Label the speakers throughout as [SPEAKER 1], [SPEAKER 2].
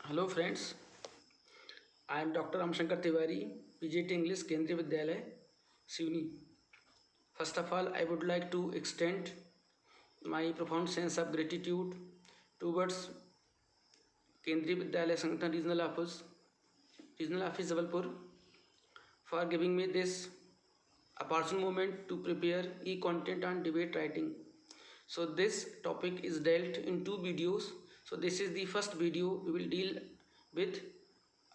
[SPEAKER 1] Hello friends, I am Dr. Amshankar Tiwari, PGT English, Kendriya Vidyalaya, Siuni. First of all, I would like to extend my profound sense of gratitude towards Kendriya Vidyalaya Sangathan Regional Office Jabalpur, for giving me this opportune moment to prepare e-content on debate writing. So this topic is dealt in two videos. So this is the first video. We will deal with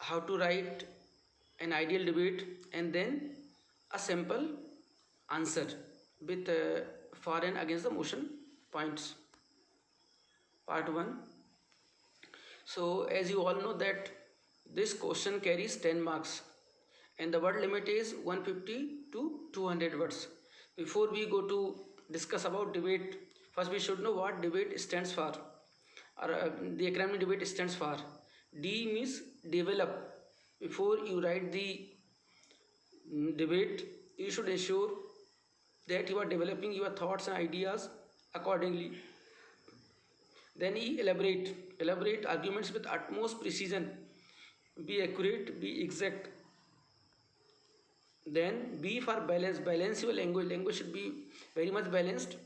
[SPEAKER 1] how to write an ideal debate and then a simple answer with for and against the motion points. Part 1. So as you all know that this question carries 10 marks and the word limit is 150 to 200 words. Before we go to discuss about debate, first we should know what debate stands for, or the acronym debate stands for. D means develop. Before you write the debate, you should ensure that you are developing your thoughts and ideas accordingly. Then E, elaborate arguments with utmost precision, be accurate, be exact. Then B for balance your language should be very much balanced.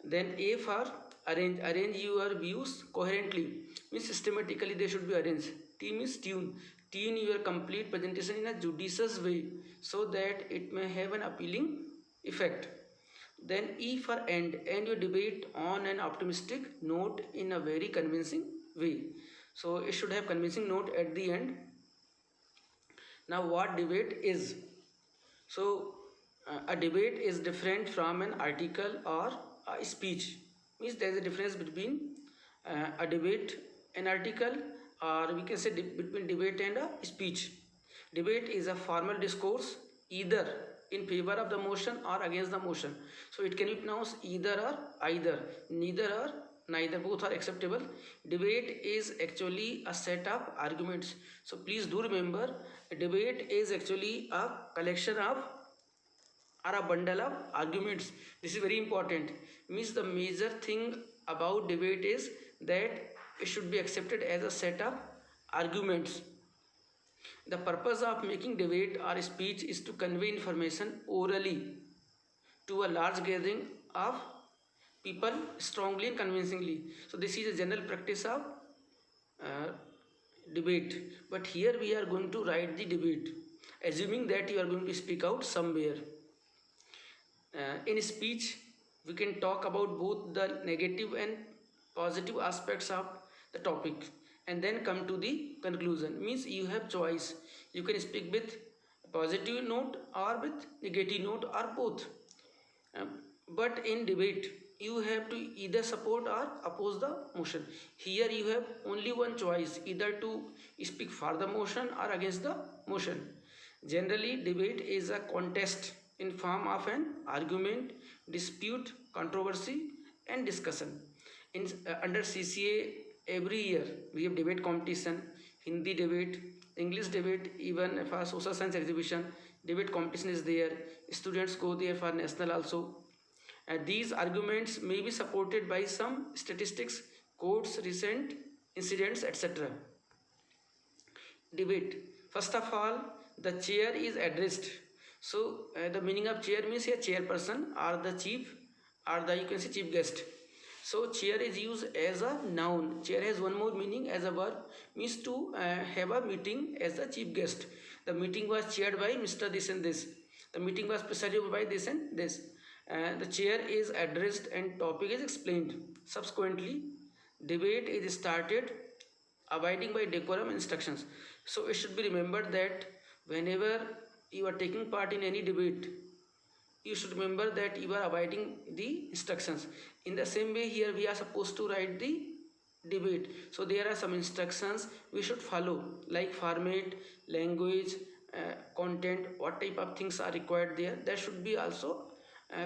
[SPEAKER 1] Then A for arrange your views coherently, means systematically they should be arranged. T means tune your complete presentation in a judicious way so that it may have an appealing effect. Then E for end your debate on an optimistic note in a very convincing way. So it should have convincing note at the end. Now what debate is? So a debate is different from an article or a speech. Means there is a difference between a debate, an article, or we can say between debate and a speech. Debate is a formal discourse either in favor of the motion or against the motion. So it can be pronounced either or either, neither or neither, both are acceptable. Debate is actually a set of arguments. So please do remember, a debate is actually a collection of or a bundle of arguments. This is very important. Means the major thing about debate is that it should be accepted as a set of arguments. The purpose of making debate or speech is to convey information orally to a large gathering of people strongly and convincingly. So this is a general practice of uh, debate. But here we are going to write the debate, assuming that you are going to speak out somewhere. In speech, we can talk about both the negative and positive aspects of the topic and then come to the conclusion. Means you have choice. You can speak with positive note or with negative note or both. But in debate, you have to either support or oppose the motion. Here you have only one choice, either to speak for the motion or against the motion. Generally, debate is a contest in form of an argument, dispute, controversy, and discussion. Under CCA, every year we have debate competition, Hindi debate, English debate, even for social science exhibition, debate competition is there. Students go there for national also. These arguments may be supported by some statistics, quotes, recent incidents, etc. Debate. First of all, the chair is addressed. So the meaning of chair means a chairperson or the chief or the you can say chief guest. So chair is used as a noun. Chair has one more meaning as a verb, means to have a meeting as the chief guest. The meeting was chaired by Mr. This and this. The meeting was presided by this and this. The chair is addressed and topic is explained. Subsequently, debate is started abiding by decorum instructions. So it should be remembered that whenever you are taking part in any debate, you should remember that you are abiding the instructions. In the same way, here we are supposed to write the debate. So there are some instructions we should follow, like format, language, content, what type of things are required there. That should be also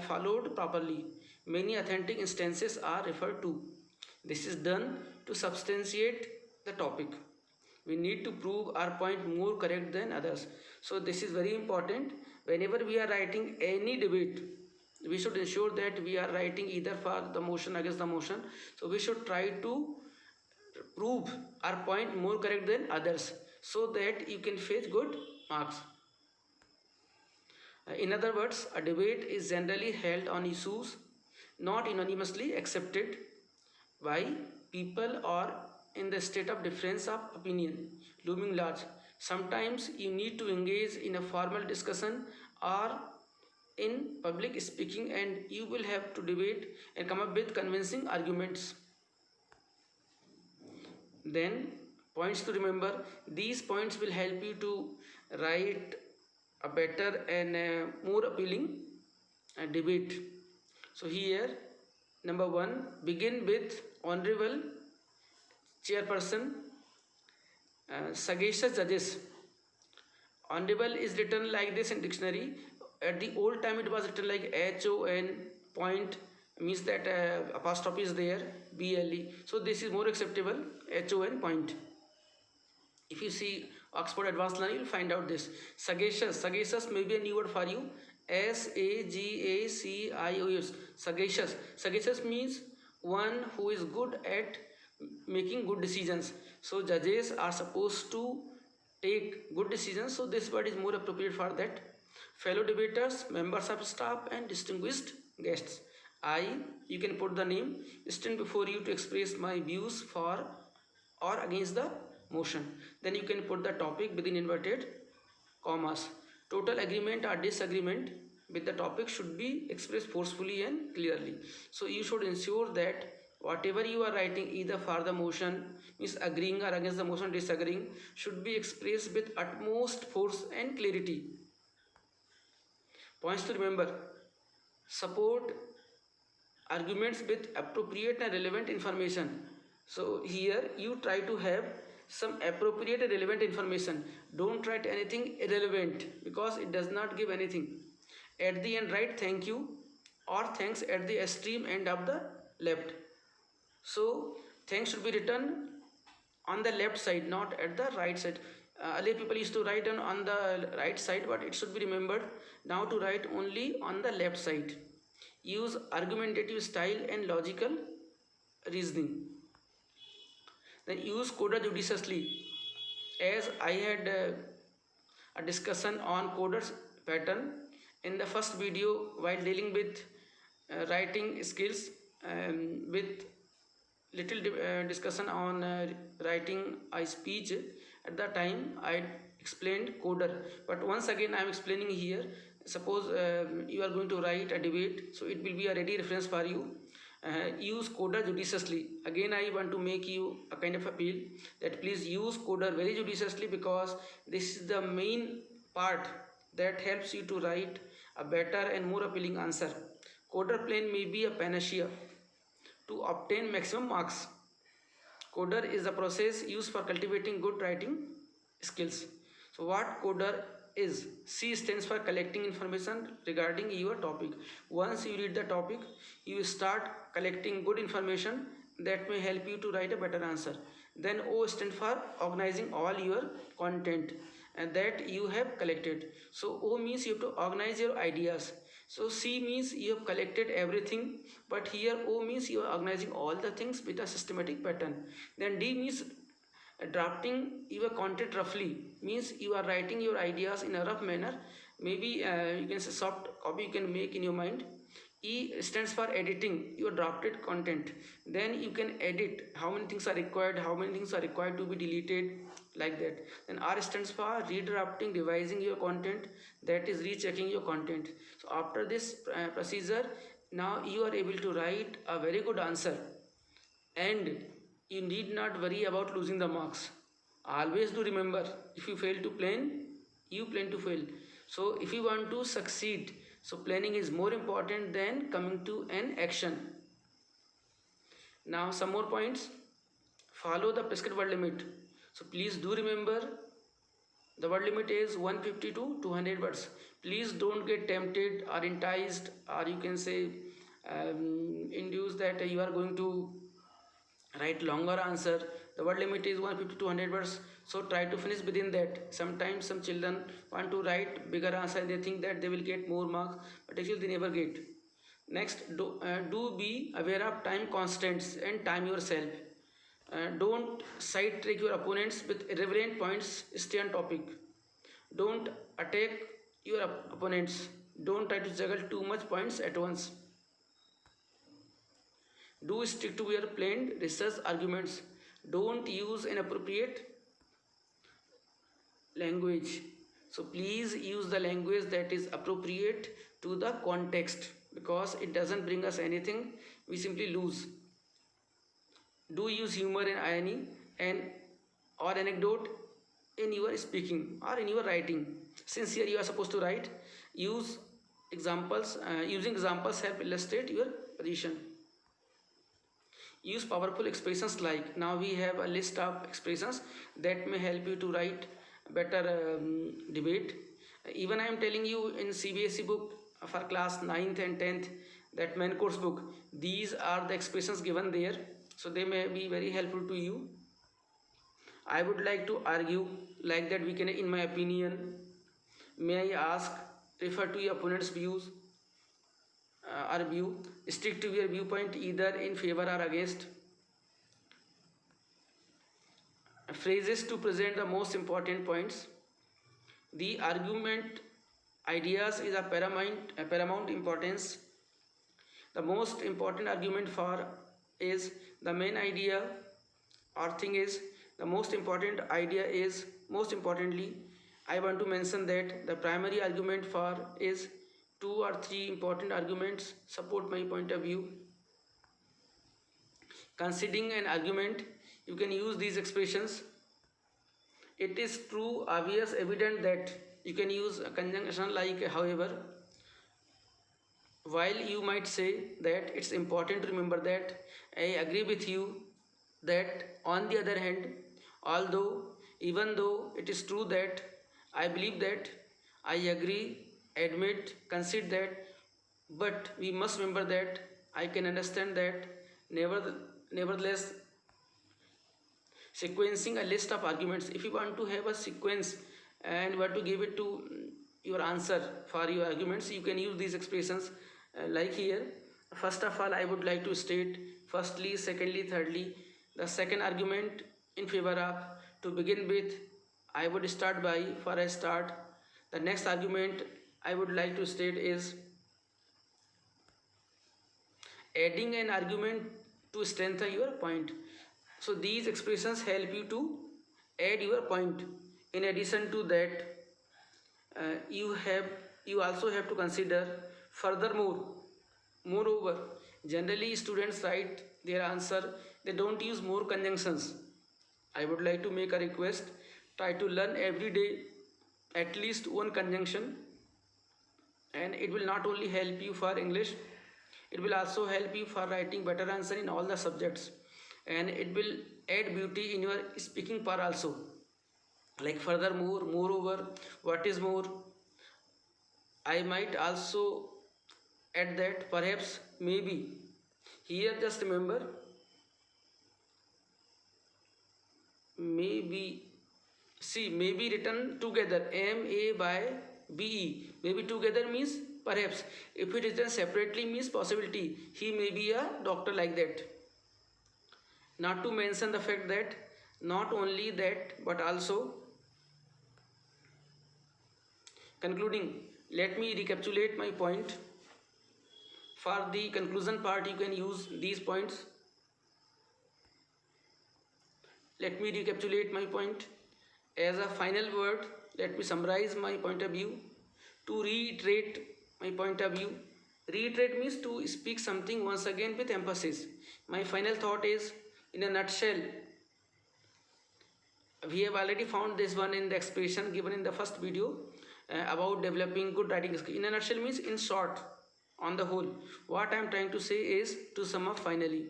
[SPEAKER 1] followed properly. Many authentic instances are referred to. This is done to substantiate the topic. We need to prove our point more correct than others. So this is very important. Whenever we are writing any debate, we should ensure that we are writing either for the motion against the motion. So we should try to prove or point more correct than others, so that you can fetch good marks. In other words, a debate is generally held on issues not unanimously accepted by people or in the state of difference of opinion looming large. Sometimes you need to engage in a formal discussion or in public speaking, and you will have to debate and come up with convincing arguments. Then, points to remember, these points will help you to write a better and more appealing debate. So here, number one, begin with honorable chairperson, sagacious judges. Honorable is written like this in dictionary. At the old time it was written like HON, point means that apostrophe is there, BLE. So this is more acceptable, HON, point. If you see Oxford Advanced Learning, you will find out this. Sagacious, sagacious may be a new word for you. SAGACIOUS, sagacious. Sagacious means one who is good at making good decisions. So judges are supposed to take good decisions, so this word is more appropriate for that. Fellow debaters, members of staff, and distinguished guests. You can put the name, stand before you to express my views for or against the motion. Then you can put the topic within inverted commas. Total agreement or disagreement with the topic should be expressed forcefully and clearly. So you should ensure that whatever you are writing, either for the motion, means agreeing or against the motion, disagreeing, should be expressed with utmost force and clarity. Points to remember: support arguments with appropriate and relevant information. So here you try to have some appropriate and relevant information. Don't write anything irrelevant, because it does not give anything. At the end, write thank you or thanks at the extreme end of the left. So thanks should be written on the left side, not at the right side. Earlier people used to write on the right side, but it should be remembered now to write only on the left side. Use argumentative style and logical reasoning. Then use coda judiciously. As I had a discussion on coder's pattern in the first video while dealing with writing skills, with little discussion on writing a speech. At that time I explained coder, but once again I am explaining here. Suppose you are going to write a debate, so it will be a ready reference for you. Use coder judiciously. Again I want to make you a kind of appeal that please use coder very judiciously, because this is the main part that helps you to write a better and more appealing answer. Coder plain may be a panacea to obtain maximum marks. Coder is the process used for cultivating good writing skills. So what coder is? C stands for collecting information regarding your topic. Once you read the topic, you start collecting good information that may help you to write a better answer. Then O stands for organizing all your content and that you have collected. So O means you have to organize your ideas. So C means you have collected everything, but here O means you are organizing all the things with a systematic pattern. Then D means drafting your content roughly, means you are writing your ideas in a rough manner. Maybe you can say soft copy you can make in your mind. E stands for editing your drafted content. Then you can edit how many things are required, how many things are required to be deleted, like that. Then R stands for redrafting, revising your content, that is rechecking your content. So after this procedure, now you are able to write a very good answer, and you need not worry about losing the marks. Always do remember, if you fail to plan, you plan to fail. So if you want to succeed, so planning is more important than coming to an action. Now some more points. Follow the prescribed word limit. So please do remember, the word limit is 150 to 200 words. Please don't get tempted or enticed, or you can say induced that you are going to write longer answer. The word limit is 150 to 200 words, so try to finish within that. Sometimes some children want to write bigger answer, they think that they will get more marks, but actually they never get. Next, do be aware of time constants and time yourself. Don't sidetrack your opponents with irrelevant points. Stay on topic. Don't attack your opponents. Don't try to juggle too much points at once. Do stick to your planned research arguments. Don't use inappropriate language. So please use the language that is appropriate to the context, because it doesn't bring us anything. We simply lose. Do use humor and irony and or anecdote in your speaking or in your writing. Since here you are supposed to write, use examples. Using examples help illustrate your position. Use powerful expressions like, now we have a list of expressions that may help you to write better debate. Even I am telling you in CBSE book for class 9th and 10th, that main course book, these are the expressions given there, so they may be very helpful to you. I would like to argue like that we can, in my opinion, may I ask, refer to your opponent's views or view, stick to your viewpoint either in favor or against. Phrases to present the most important points. The argument ideas is a paramount importance. The most important argument for is the main idea or thing is the most important idea is most importantly. I want to mention that the primary argument for is 2 or 3 important arguments support my point of view. Considering an argument, you can use these expressions. It is true, obvious, evident that you can use a conjunction like however. While you might say that it's important to remember that I agree with you, that on the other hand, although even though it is true that I believe that, I agree, admit, concede that, but we must remember that I can understand that. Nevertheless, sequencing a list of arguments, if you want to have a sequence and you want to give it to your answer for your arguments, you can use these expressions like here. First of all, I would like to state firstly, secondly, thirdly. The second argument in favor of, to begin with, I would start by, for a start. The next argument I would like to state is adding an argument to strengthen your point. So these expressions help you to add your point. In addition to that, you also have to consider furthermore. Moreover, generally students write their answer, they don't use more conjunctions. I would like to make a request, try to learn every day at least one conjunction, and it will not only help you for English, it will also help you for writing better answer in all the subjects, and it will add beauty in your speaking part also. Like furthermore, moreover, what is more, I might also add that perhaps, maybe. Here just remember, maybe, see, maybe written together, MAYBE, maybe together means perhaps. If it is written separately means possibility, he may be a doctor, like that. Not to mention the fact that not only that but also, concluding, let me recapitulate my point. For the conclusion part, you can use these points. Let me recapitulate my point. As a final word, let me summarize my point of view. To reiterate my point of view, reiterate means to speak something once again with emphasis. My final thought is, in a nutshell, we have already found this one in the expression given in the first video about developing good writing skills. In a nutshell means in short, on the whole. What I am trying to say is, to sum up finally,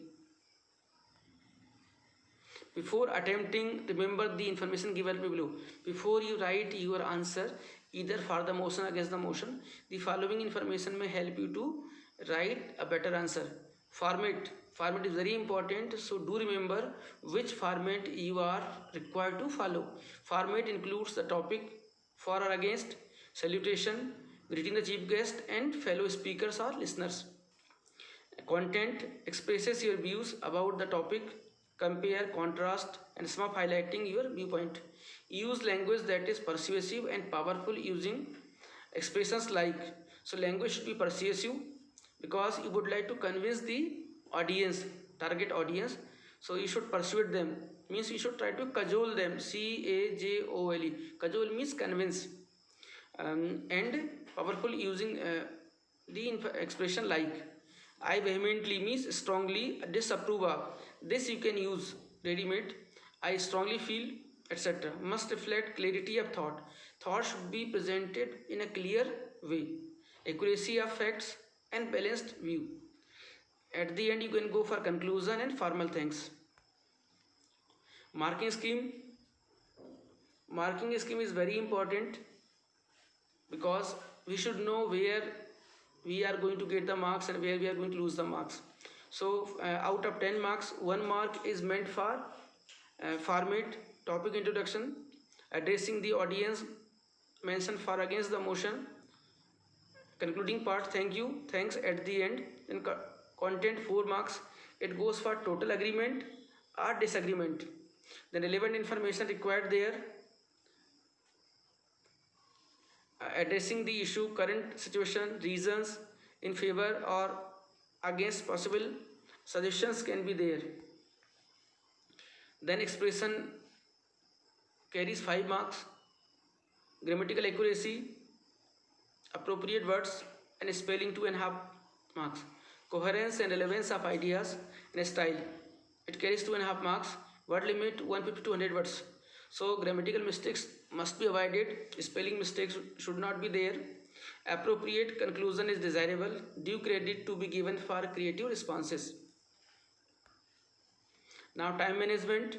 [SPEAKER 1] before attempting, remember the information given below. Before you write your answer, either for the motion or against the motion, the following information may help you to write a better answer. Format is very important, so do remember which format you are required to follow. Format includes the topic, for or against, salutation, greeting the chief guest and fellow speakers or listeners. Content expresses your views about the topic compare, contrast, and sum up highlighting your viewpoint. Use language that is persuasive and powerful using expressions like. So language should be persuasive because you would like to convince the audience, target audience. So you should persuade them. Means you should try to cajole them. CAJOLE. Cajole means convince. And powerful using the expression like. I vehemently means strongly disapprove of. This you can use ready-made. I strongly feel, etc. Must reflect clarity of thought. Thought should be presented in a clear way. Accuracy of facts and balanced view. At the end, you can go for conclusion and formal thanks. Marking scheme. Marking scheme is very important because we should know where we are going to get the marks and where we are going to lose the marks. So out of 10 marks, 1 mark is meant for format, topic introduction, addressing the audience, mention for against the motion, concluding part, thank you, thanks at the end. Then content 4 marks, it goes for total agreement or disagreement. The relevant information required there, addressing the issue, current situation, reasons in favor or against, possible suggestions can be there. Then expression carries 5 marks, grammatical accuracy, appropriate words and spelling 2.5 marks, coherence and relevance of ideas and style, it carries 2.5 marks, word limit 150 to 100 words. So grammatical mistakes must be avoided, spelling mistakes should not be there. Appropriate conclusion is desirable, due credit to be given for creative responses. Now time management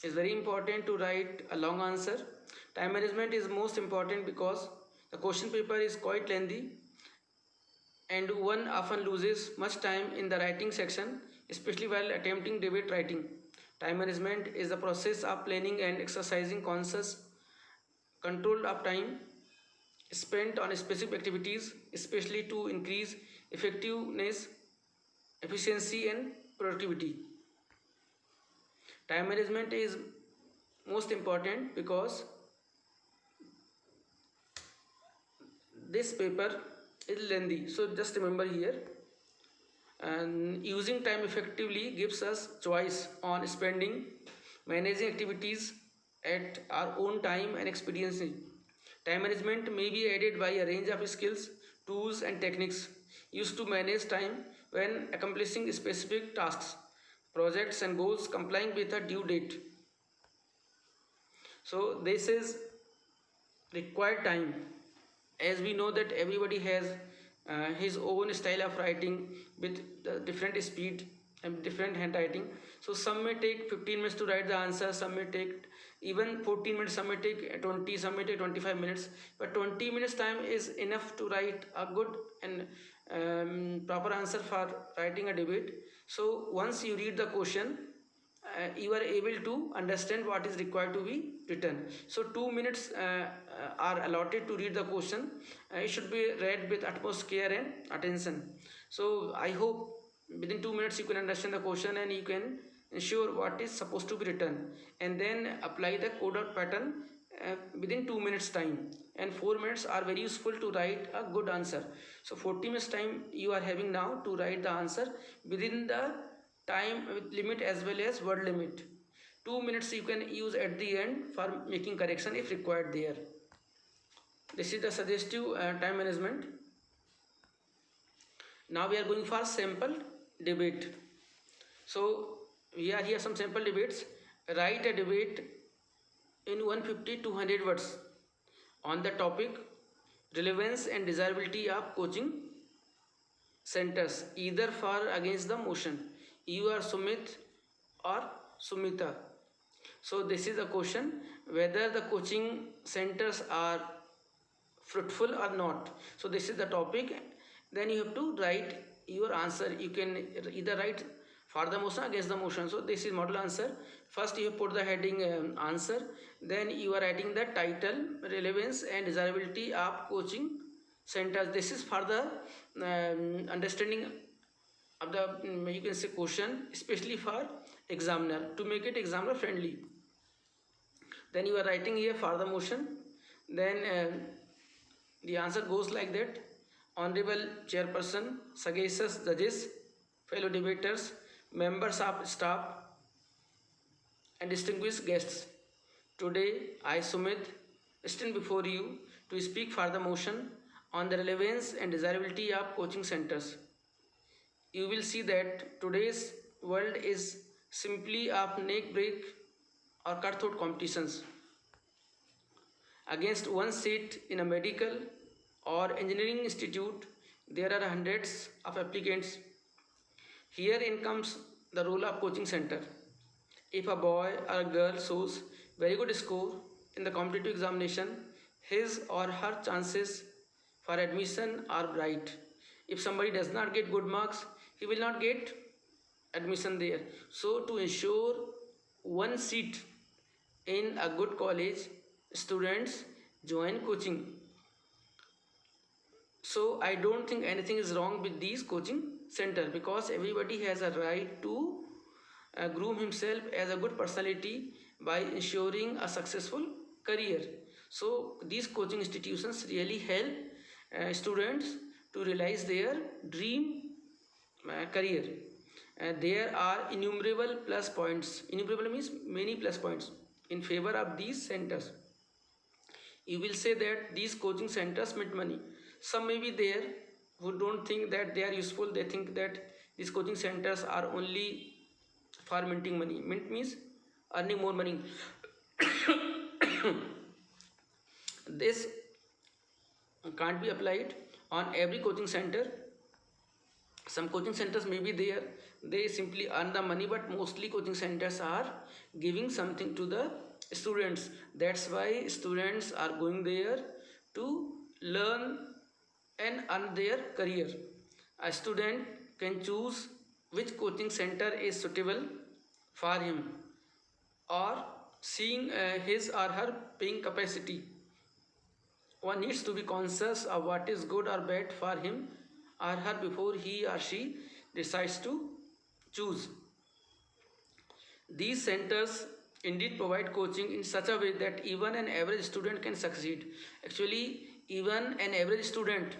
[SPEAKER 1] is very important to write a long answer. Time management is most important because the question paper is quite lengthy and one often loses much time in the writing section, especially while attempting debate writing. Time management is the process of planning and exercising conscious control of time spent on specific activities, especially to increase effectiveness, efficiency and productivity. Time management is most important because this paper is lengthy. So just remember here, and using time effectively gives us choice on spending, managing activities at our own time and experience. Time management may be aided by a range of skills, tools and techniques used to manage time when accomplishing specific tasks, projects and goals, complying with a due date. So this is required time, as we know that everybody has his own style of writing with different speed and different handwriting. So some may take 15 minutes to write the answer, some may take even 14 minutes, some may take 20, some may take 25 minutes, but 20 minutes time is enough to write a good and proper answer for writing a debate. So once you read the question, you are able to understand what is required to be written. So 2 minutes are allotted to read the question. It should be read with utmost care and attention. So I hope within 2 minutes you can understand the question and you can ensure what is supposed to be written, and then apply the coded pattern within 2 minutes time, and 4 minutes are very useful to write a good answer. So 40 minutes time you are having now to write the answer within the time limit as well as word limit. 2 minutes you can use at the end for making correction if required there. This is the suggestive time management. Now we are going for sample debate. So we are here some sample debates. Write a debate in 150 to 100 words on the topic relevance and desirability of coaching centers, either for or against the motion. You are Sumit or Sumita. So this is the question, whether the coaching centers are fruitful or not. So this is the topic. Then you have to write your answer. You can either write for the motion, against the motion. So this is model answer. First you put the heading answer. Then you are adding the title, relevance and desirability of coaching centers. This is for the understanding of the you can say question, especially for examiner to make it examiner friendly. Then you are writing here for the motion. Then the answer goes like that. Honorable chairperson, sagacious judges, fellow debaters, members of staff, and distinguished guests. Today I, Sumit, stand before you to speak for the motion on the relevance and desirability of coaching centers. You will see that today's world is simply of neck break or cutthroat competitions. Against one seat in a medical or engineering institute, there are hundreds of applicants. Herein comes the role of coaching center. If a boy or a girl shows very good score in the competitive examination, his or her chances for admission are bright. If somebody does not get good marks, he will not get admission there. So to ensure one seat in a good college, students join coaching. So I don't think anything is wrong with these coaching center, because everybody has a right to groom himself as a good personality by ensuring a successful career. So these coaching institutions really help students to realize their dream career. There are innumerable plus points. Innumerable means many plus points in favor of these centers. You will say that these coaching centers make money. Some may be there who don't think that they are useful. They think that these coaching centers are only for minting money. Mint means earning more money. This can't be applied on every coaching center. Some coaching centers may be there, they simply earn the money, but mostly coaching centers are giving something to the students. That's why students are going there to learn and earn their career. A student can choose which coaching center is suitable for him, or seeing his or her paying capacity. One needs to be conscious of what is good or bad for him or her before he or she decides to choose. These centers indeed provide coaching in such a way that even an average student can succeed. Actually, even an average student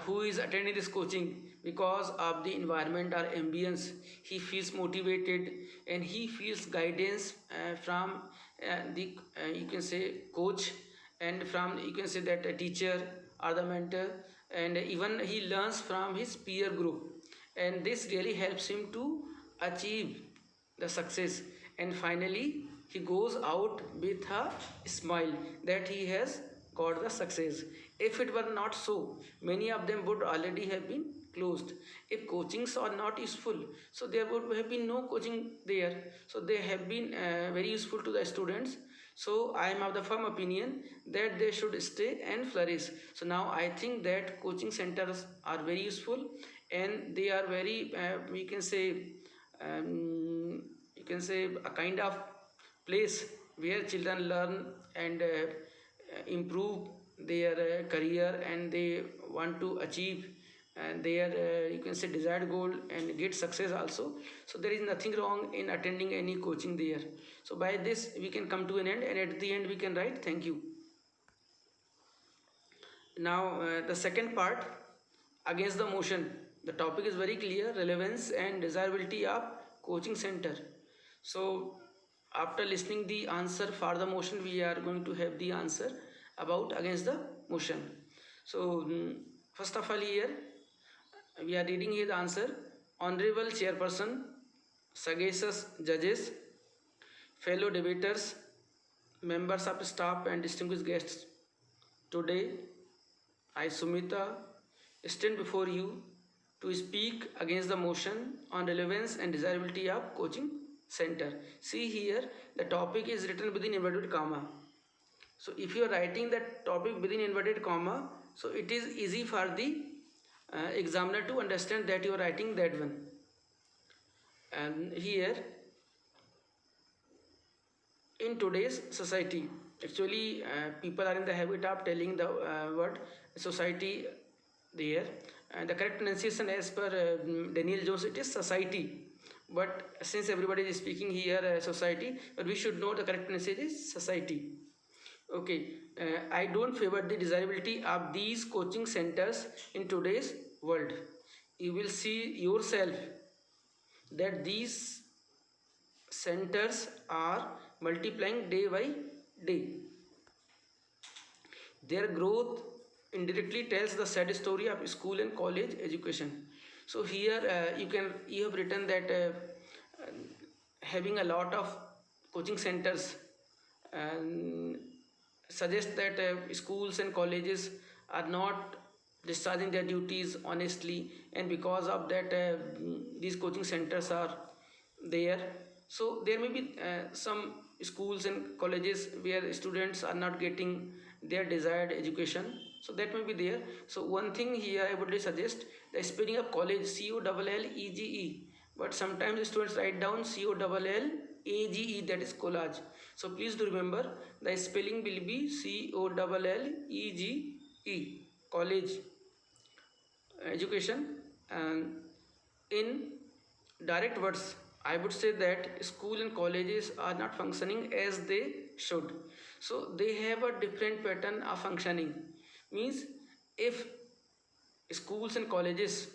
[SPEAKER 1] who is attending this coaching, because of the environment or ambience, he feels motivated and he feels guidance from the you can say coach, and from you can say that a teacher or the mentor, and even he learns from his peer group, and this really helps him to achieve the success, and finally he goes out with a smile that he has got the success. If it were not so, many of them would already have been closed. If coachings are not useful, so there would have been no coaching there. So they have been very useful to the students. So I am of the firm opinion that they should stay and flourish. So now I think that coaching centers are very useful, and they are very you can say a kind of place where children learn and improve their career, and they want to achieve their you can say desired goal and get success also. So there is nothing wrong in attending any coaching there. So by this we can come to an end, and at the end we can write thank you. Now the second part, against the motion. The topic is very clear: relevance and desirability of coaching center. So after listening the answer for the motion, we are going to have the answer about against the motion. So first of all, here we are reading here the answer. Honorable chairperson, sagacious judges, fellow debaters, members of staff, and distinguished guests. Today I, Sumita, stand before you to speak against the motion on relevance and desirability of coaching center. See here, the topic is written within inverted comma. So if you are writing that topic within inverted comma, so it is easy for the examiner to understand that you are writing that one. And here, in today's society, actually people are in the habit of telling the word society there, and the correct pronunciation as per Daniel Jones, it is society. but since everybody is speaking here society, but we should know the correct message is society. Okay, I don't favor the desirability of these coaching centers in today's world. You will see yourself that these centers are multiplying day by day. Their growth indirectly tells the sad story of school and college education. So here you have written that having a lot of coaching centers and suggest that schools and colleges are not discharging their duties honestly, and because of that these coaching centers are there. So there may be some schools and colleges where students are not getting their desired education, so that may be there. So one thing here I would suggest the spelling of college, COLLEGE, but sometimes students write down COLLAGE, that is collage. So please do remember the spelling will be COLLEGE, college education. And in direct words I would say that school and colleges are not functioning as they should. So they have a different pattern of functioning. Means if schools and colleges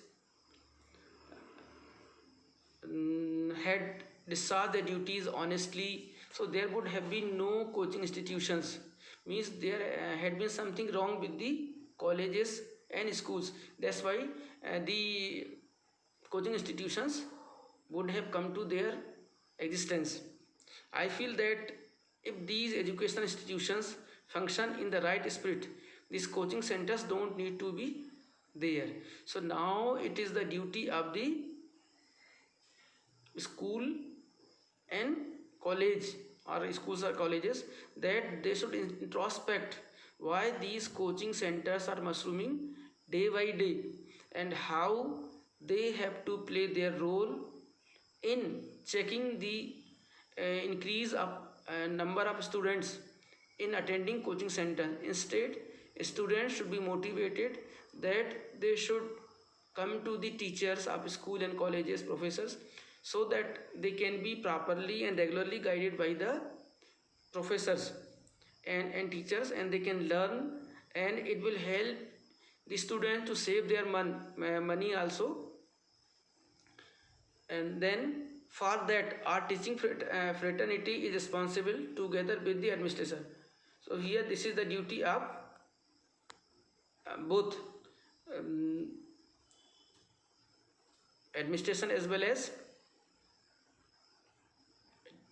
[SPEAKER 1] had discharged their duties honestly, so there would have been no coaching institutions. Means there had been something wrong with the colleges and schools. That's why the coaching institutions would have come to their existence. I feel that if these educational institutions function in the right spirit, these coaching centers don't need to be there. So now it is the duty of the school and college, or schools or colleges, that they should introspect why these coaching centers are mushrooming day by day, and how they have to play their role in checking the increase of number of students in attending coaching center. Instead, students should be motivated that they should come to the teachers of school and colleges, professors, so that they can be properly and regularly guided by the professors and teachers, and they can learn, and it will help the student to save their money also. And then for that our teaching fraternity is responsible together with the administration. So here this is the duty of both um, administration as well as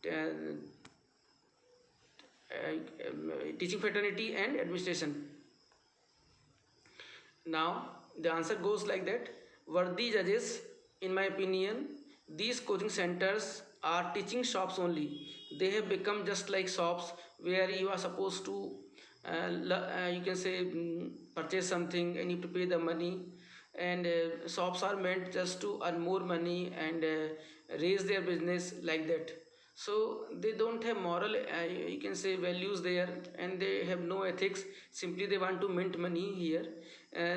[SPEAKER 1] uh, teaching fraternity and administration. Now the answer goes like that: worthy judges, in my opinion, these coaching centers are teaching shops only. They have become just like shops where you are supposed to you can say purchase something and you have to pay the money. And shops are meant just to earn more money and raise their business like that. So they don't have moral you can say values there, and they have no ethics. Simply they want to mint money here.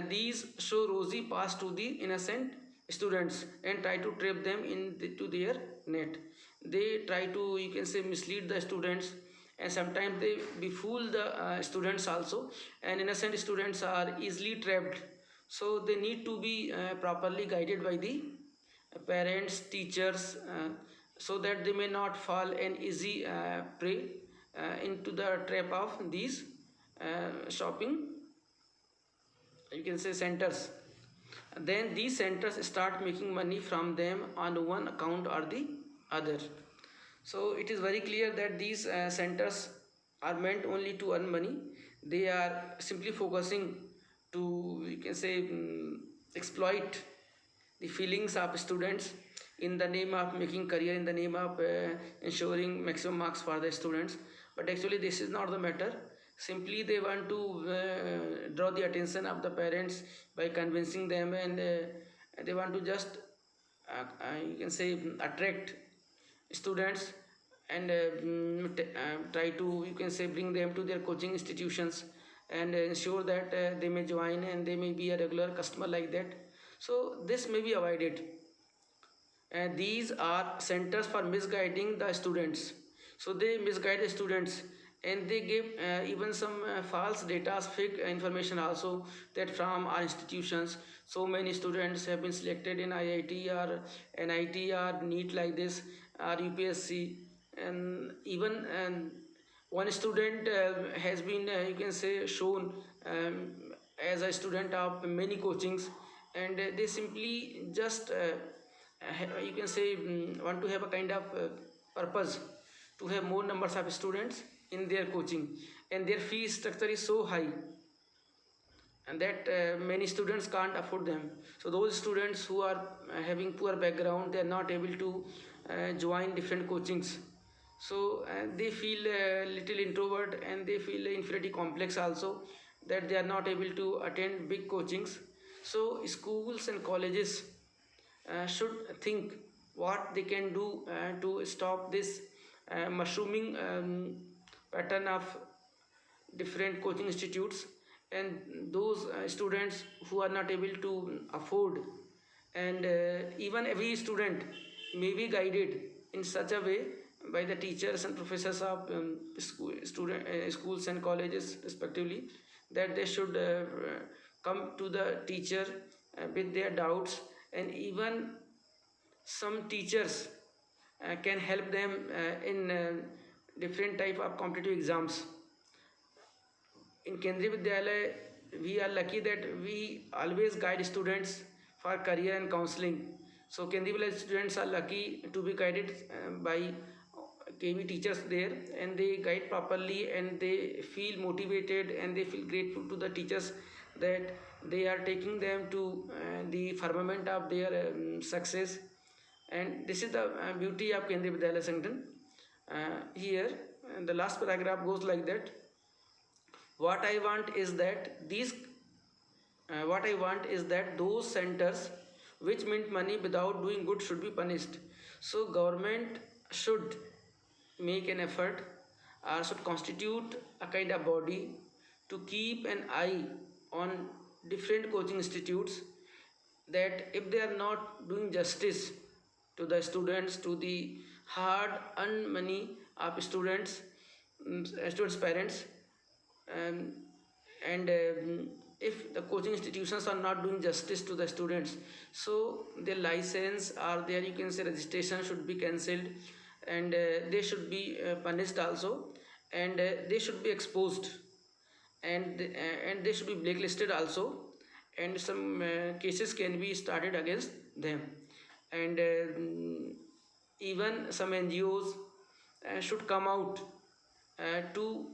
[SPEAKER 1] These show rosy past to the innocent students and try to trap them into their net. They try to, you can say, mislead the students, and sometimes they befool the students also, and innocent students are easily trapped. So they need to be properly guided by the parents, teachers, so that they may not fall an easy prey into the trap of these shopping, you can say, centers. Then these centers start making money from them on one account or the other. So it is very clear that these centers are meant only to earn money. They are simply focusing to, you can say, exploit the feelings of students in the name of making career, in the name of ensuring maximum marks for the students. But actually this is not the matter. Simply they want to draw the attention of the parents by convincing them, and they want to just you can say attract students, and try to, you can say, bring them to their coaching institutions, and ensure that they may join and they may be a regular customer like that. So this may be avoided. and these are centers for misguiding the students. So they misguide the students, and they give even some false data, fake information also, that from our institutions so many students have been selected in IIT or NIT or NEET like this, or UPSC. And even one student has been you can say shown um, as a student of many coachings, and they simply just you can say want to have a kind of purpose to have more numbers of students in their coaching, and their fee structure is so high, and that many students can't afford them. So those students who are having poor background, they are not able to join different coachings. So they feel a little introvert, and they feel inferiority complex also, that they are not able to attend big coachings. So schools and colleges should think what they can do to stop this mushrooming pattern of different coaching institutes, and those students who are not able to afford. And even every student may be guided in such a way by the teachers and professors of schools and colleges respectively, that they should come to the teacher with their doubts. And even some teachers can help them in different type of competitive exams. In Kendriya Vidyalaya, we are lucky that we always guide students for career and counseling. So Kendriya Vidyalaya students are lucky to be guided by KV teachers there, and they guide properly, and they feel motivated, and they feel grateful to the teachers that they are taking them to the firmament of their success. And this is the beauty of Kendriya Vidyalaya Sangathan. Here, the last paragraph goes like that. What I want is that those centers which mint money without doing good should be punished. So government should make an effort, or should constitute a kind of body to keep an eye on different coaching institutes, that if they are not doing justice to the students, to the hard earned money of students, students parents, um, and if the coaching institutions are not doing justice to the students, so their license or their you can say registration should be cancelled, and they should be punished also, and they should be exposed, and they should be blacklisted also, and some cases can be started against them. And even some NGOs should come out to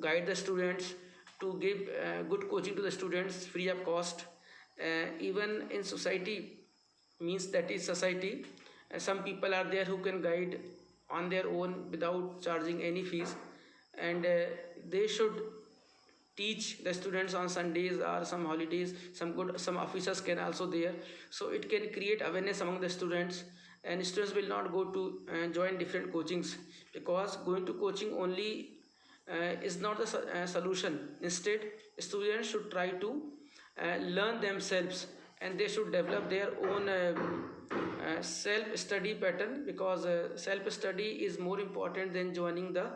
[SPEAKER 1] guide the students, to give good coaching to the students free of cost. Even in society, means that is society, some people are there who can guide on their own without charging any fees, and they should teach the students on Sundays or some holidays. Some officers can also there, so it can create awareness among the students, and students will not go to join different coachings, because going to coaching only is not the solution. Instead, students should try to learn themselves, and they should develop their own self study pattern, because self study is more important than joining the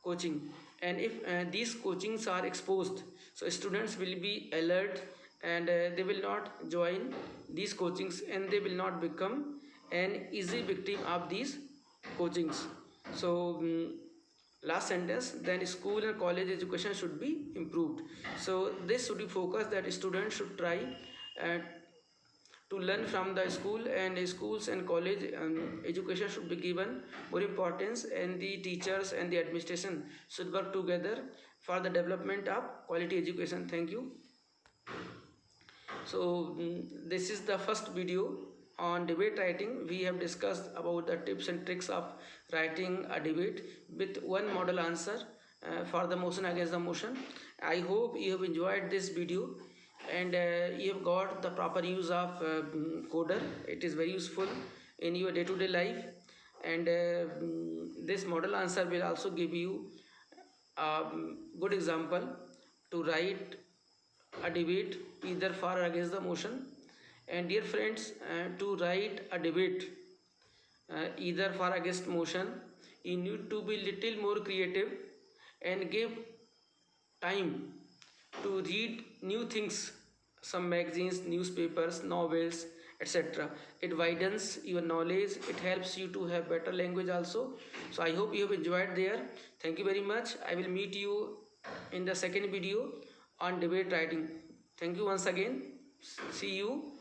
[SPEAKER 1] coaching. And if these coachings are exposed, so students will be alert, and they will not join these coachings, and they will not become an easy victim of these coachings. So last sentence, then school and college education should be improved. So this should be focused, that students should try uh, to learn from the school, and schools and college education should be given more importance, and the teachers and the administration should work together for the development of quality education. Thank you. So this is the first video on debate writing. We have discussed about the tips and tricks of writing a debate with one model answer for the motion against the motion. I hope you have enjoyed this video, and you have got the proper use of coder. It is very useful in your day-to-day life, and this model answer will also give you a good example to write a debate either for or against the motion. And dear friends, to write a debate either for against motion. You need to be little more creative and give time to read new things, some magazines, newspapers, novels, etc. It widens your knowledge, it helps you to have better language also. So I hope you have enjoyed there. Thank you very much. I will meet you in the second video on debate writing. Thank you once again. See you.